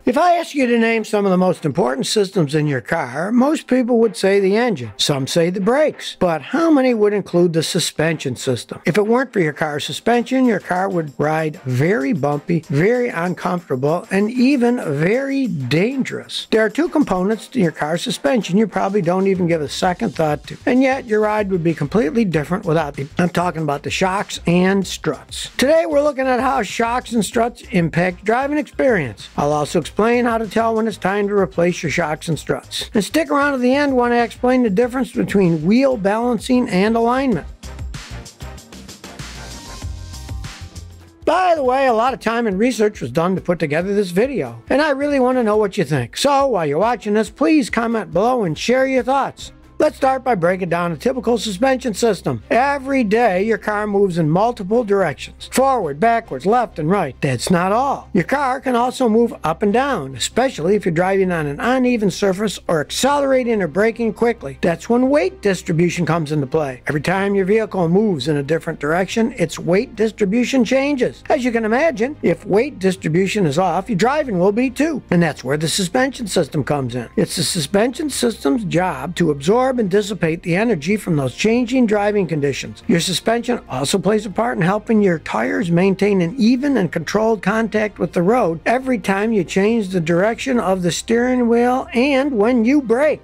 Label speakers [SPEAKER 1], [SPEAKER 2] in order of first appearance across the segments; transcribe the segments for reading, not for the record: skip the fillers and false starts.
[SPEAKER 1] If I ask you to name some of the most important systems in your car, most people would say the engine. Some say the brakes. But how many would include the suspension system? If it weren't for your car's suspension, your car would ride very bumpy, very uncomfortable, and even very dangerous. There are two components to your car's suspension you probably don't even give a second thought to. And yet, your ride would be completely different without them. I'm talking about the shocks and struts. Today, we're looking at how shocks and struts impact driving experience. I'll also explain how to tell when it's time to replace your shocks and struts. And stick around to the end when I explain the difference between wheel balancing and alignment. By the way, a lot of time and research was done to put together this video, and I really want to know what you think. So while you're watching this, please comment below and share your thoughts. Let's start by breaking down a typical suspension system. Every day, your car moves in multiple directions. Forward, backwards, left, and right. That's not all. Your car can also move up and down, especially if you're driving on an uneven surface or accelerating or braking quickly. That's when weight distribution comes into play. Every time your vehicle moves in a different direction, its weight distribution changes. As you can imagine, if weight distribution is off, your driving will be too. And that's where the suspension system comes in. It's the suspension system's job to absorb and dissipate the energy from those changing driving conditions. Your suspension also plays a part in helping your tires maintain an even and controlled contact with the road every time you change the direction of the steering wheel and when you brake.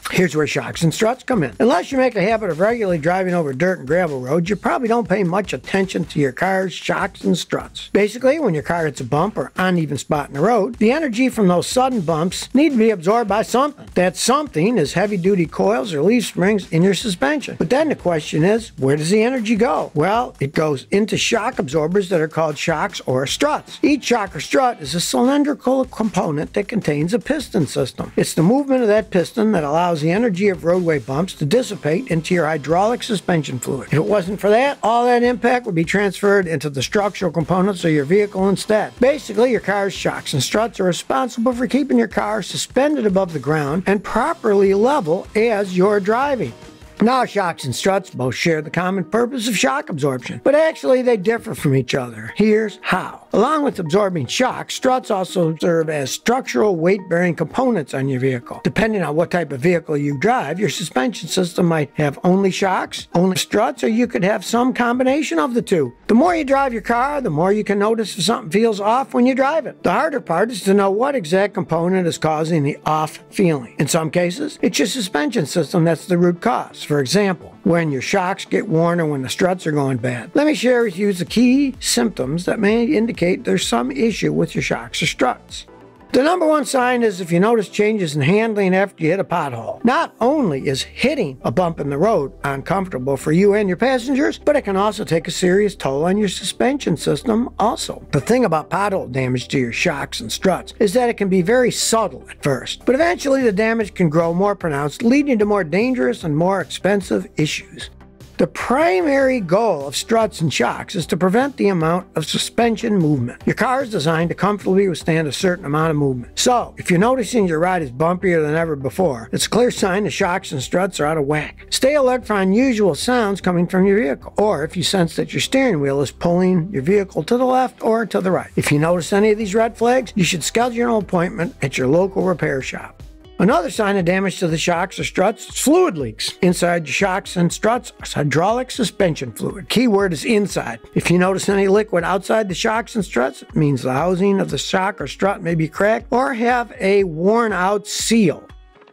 [SPEAKER 1] Here's where shocks and struts come in. Unless you make a habit of regularly driving over dirt and gravel roads, you probably don't pay much attention to your car's shocks and struts. Basically, when your car hits a bump or uneven spot in the road, the energy from those sudden bumps need to be absorbed by something. That something is heavy-duty coils or leaf springs in your suspension. But then the question is, where does the energy go? Well, it goes into shock absorbers that are called shocks or struts. Each shock or strut is a cylindrical component that contains a piston system. It's the movement of that piston that allows the energy of roadway bumps to dissipate into your hydraulic suspension fluid. If it wasn't for that, all that impact would be transferred into the structural components of your vehicle instead. Basically, your car's shocks and struts are responsible for keeping your car suspended above the ground and properly level as you're driving. Now, shocks and struts both share the common purpose of shock absorption, but actually they differ from each other. Here's how. Along with absorbing shocks, struts also serve as structural weight-bearing components on your vehicle. Depending on what type of vehicle you drive, your suspension system might have only shocks, only struts, or you could have some combination of the two. The more you drive your car, the more you can notice if something feels off when you drive it. The harder part is to know what exact component is causing the off feeling. In some cases, it's your suspension system that's the root cause. For example, when your shocks get worn or when the struts are going bad. Let me share with you the key symptoms that may indicate there's some issue with your shocks or struts. The number one sign is if you notice changes in handling after you hit a pothole. Not only is hitting a bump in the road uncomfortable for you and your passengers, but it can also take a serious toll on your suspension system also. The thing about pothole damage to your shocks and struts is that it can be very subtle at first, but eventually the damage can grow more pronounced, leading to more dangerous and more expensive issues. The primary goal of struts and shocks is to prevent the amount of suspension movement. Your car is designed to comfortably withstand a certain amount of movement. So, if you're noticing your ride is bumpier than ever before, it's a clear sign the shocks and struts are out of whack. Stay alert for unusual sounds coming from your vehicle, or if you sense that your steering wheel is pulling your vehicle to the left or to the right. If you notice any of these red flags, you should schedule an appointment at your local repair shop. Another sign of damage to the shocks or struts is fluid leaks. Inside your shocks and struts is hydraulic suspension fluid. Keyword is inside. If you notice any liquid outside the shocks and struts, it means the housing of the shock or strut may be cracked or have a worn out seal.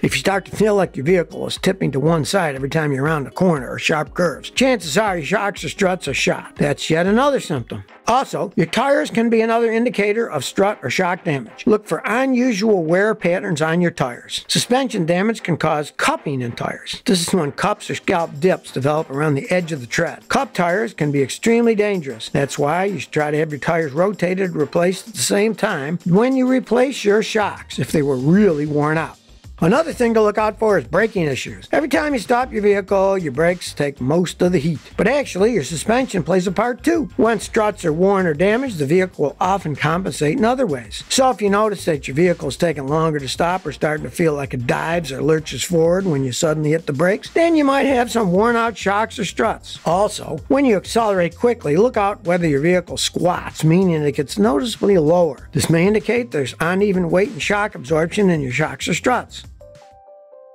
[SPEAKER 1] If you start to feel like your vehicle is tipping to one side every time you're around a corner or sharp curves, chances are your shocks or struts are shot. That's yet another symptom. Also, your tires can be another indicator of strut or shock damage. Look for unusual wear patterns on your tires. Suspension damage can cause cupping in tires. This is when cups or scalp dips develop around the edge of the tread. Cup tires can be extremely dangerous. That's why you should try to have your tires rotated and replaced at the same time when you replace your shocks if they were really worn out. Another thing to look out for is braking issues. Every time you stop your vehicle, your brakes take most of the heat. But actually, your suspension plays a part too. When struts are worn or damaged, the vehicle will often compensate in other ways. So if you notice that your vehicle is taking longer to stop or starting to feel like it dives or lurches forward when you suddenly hit the brakes, then you might have some worn out shocks or struts. Also, when you accelerate quickly, look out whether your vehicle squats, meaning it gets noticeably lower. This may indicate there's uneven weight and shock absorption in your shocks or struts.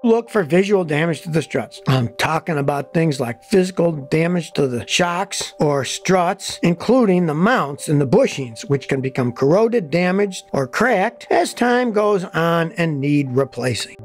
[SPEAKER 1] Look for visual damage to the struts. I'm talking about things like physical damage to the shocks or struts, including the mounts and the bushings, which can become corroded, damaged, or cracked as time goes on and need replacing.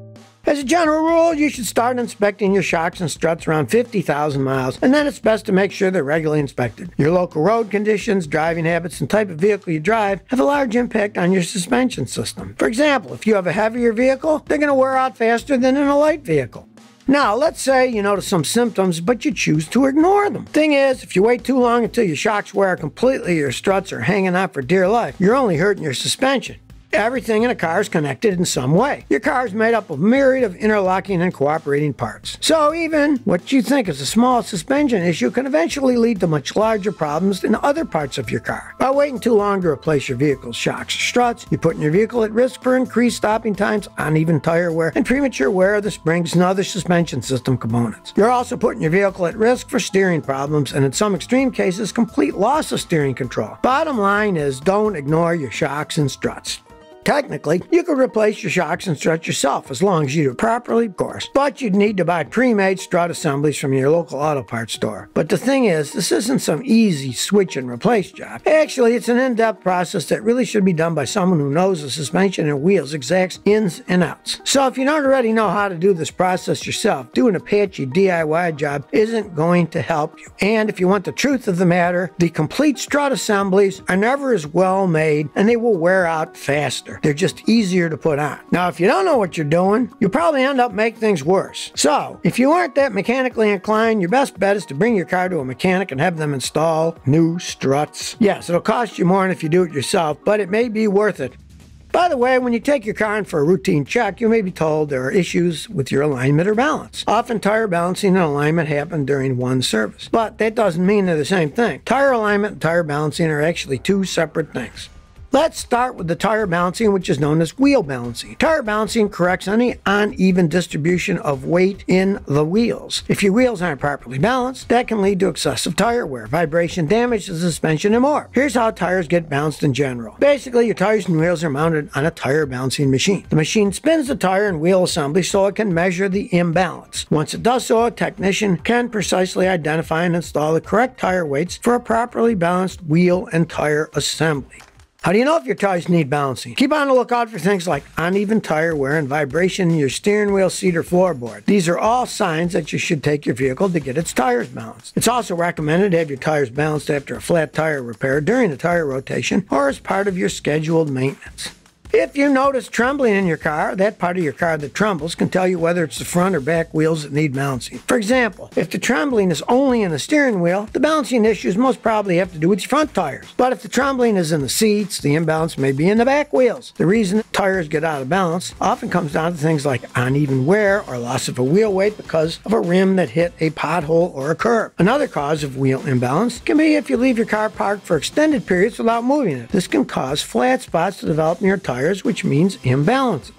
[SPEAKER 1] As a general rule, you should start inspecting your shocks and struts around 50,000 miles, and then it's best to make sure they're regularly inspected. Your local road conditions, driving habits, and type of vehicle you drive have a large impact on your suspension system. For example, if you have a heavier vehicle, they're going to wear out faster than in a light vehicle. Now, let's say you notice some symptoms, but you choose to ignore them. Thing is, if you wait too long until your shocks wear completely, your struts are hanging out for dear life, you're only hurting your suspension. Everything in a car is connected in some way. Your car is made up of a myriad of interlocking and cooperating parts. So even what you think is a small suspension issue can eventually lead to much larger problems in other parts of your car. By waiting too long to replace your vehicle's shocks or struts, you're putting your vehicle at risk for increased stopping times, uneven tire wear, and premature wear of the springs and other suspension system components. You're also putting your vehicle at risk for steering problems and in some extreme cases, complete loss of steering control. Bottom line is, don't ignore your shocks and struts. Technically, you could replace your shocks and struts yourself as long as you do it properly, of course. But you'd need to buy pre-made strut assemblies from your local auto parts store. But the thing is, this isn't some easy switch and replace job. Actually, it's an in-depth process that really should be done by someone who knows the suspension and wheels exact ins and outs. So if you don't already know how to do this process yourself, doing a patchy DIY job isn't going to help you. And if you want the truth of the matter, the complete strut assemblies are never as well made and they will wear out faster. They're just easier to put on. Now, if you don't know what you're doing, you'll probably end up making things worse. So, if you aren't that mechanically inclined, your best bet is to bring your car to a mechanic and have them install new struts. Yes, it'll cost you more than if you do it yourself, but it may be worth it. By the way, when you take your car in for a routine check, you may be told there are issues with your alignment or balance. Often tire balancing and alignment happen during one service, but that doesn't mean they're the same thing. Tire alignment and tire balancing are actually two separate things. Let's start with the tire balancing, which is known as wheel balancing. Tire balancing corrects any uneven distribution of weight in the wheels. If your wheels aren't properly balanced, that can lead to excessive tire wear, vibration, damage to the suspension, and more. Here's how tires get balanced in general. Basically, your tires and wheels are mounted on a tire balancing machine. The machine spins the tire and wheel assembly so it can measure the imbalance. Once it does so, a technician can precisely identify and install the correct tire weights for a properly balanced wheel and tire assembly. How do you know if your tires need balancing? Keep on the lookout for things like uneven tire wear and vibration in your steering wheel, seat, or floorboard. These are all signs that you should take your vehicle to get its tires balanced. It's also recommended to have your tires balanced after a flat tire repair during a tire rotation or as part of your scheduled maintenance. If you notice trembling in your car, that part of your car that trembles can tell you whether it's the front or back wheels that need balancing. For example, if the trembling is only in the steering wheel, the balancing issues most probably have to do with your front tires. But if the trembling is in the seats, the imbalance may be in the back wheels. The reason tires get out of balance often comes down to things like uneven wear or loss of a wheel weight because of a rim that hit a pothole or a curb. Another cause of wheel imbalance can be if you leave your car parked for extended periods without moving it. This can cause flat spots to develop in your tires, which means imbalance.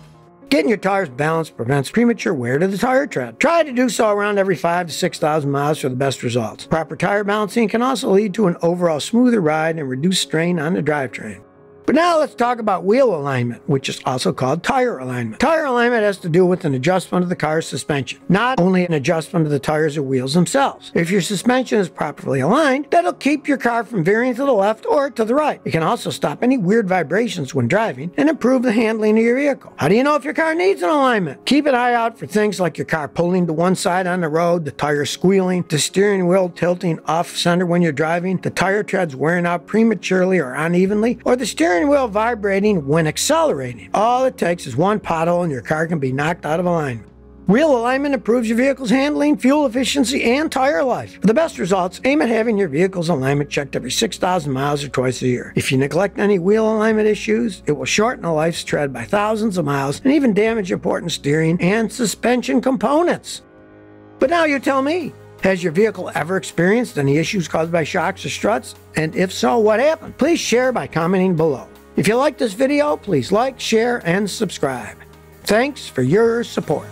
[SPEAKER 1] Getting your tires balanced prevents premature wear to the tire tread. Try to do so around every 5,000 to 6,000 miles for the best results. Proper tire balancing can also lead to an overall smoother ride and reduce strain on the drivetrain. But now let's talk about wheel alignment, which is also called tire alignment. Tire alignment has to do with an adjustment of the car's suspension, not only an adjustment of the tires or wheels themselves. If your suspension is properly aligned, that'll keep your car from veering to the left or to the right. It can also stop any weird vibrations when driving and improve the handling of your vehicle. How do you know if your car needs an alignment? Keep an eye out for things like your car pulling to one side on the road, the tire squealing, the steering wheel tilting off center when you're driving, the tire treads wearing out prematurely or unevenly, or the steering wheel vibrating when accelerating. All it takes is one pothole and your car can be knocked out of alignment. Wheel alignment improves your vehicle's handling, fuel efficiency, and tire life. For the best results, aim at having your vehicle's alignment checked every 6,000 miles or twice a year. If you neglect any wheel alignment issues, it will shorten a life's tread by thousands of miles and even damage important steering and suspension components. But now you tell me, has your vehicle ever experienced any issues caused by shocks or struts? And if so, what happened? Please share by commenting below. If you like this video, please like, share, and subscribe. Thanks for your support.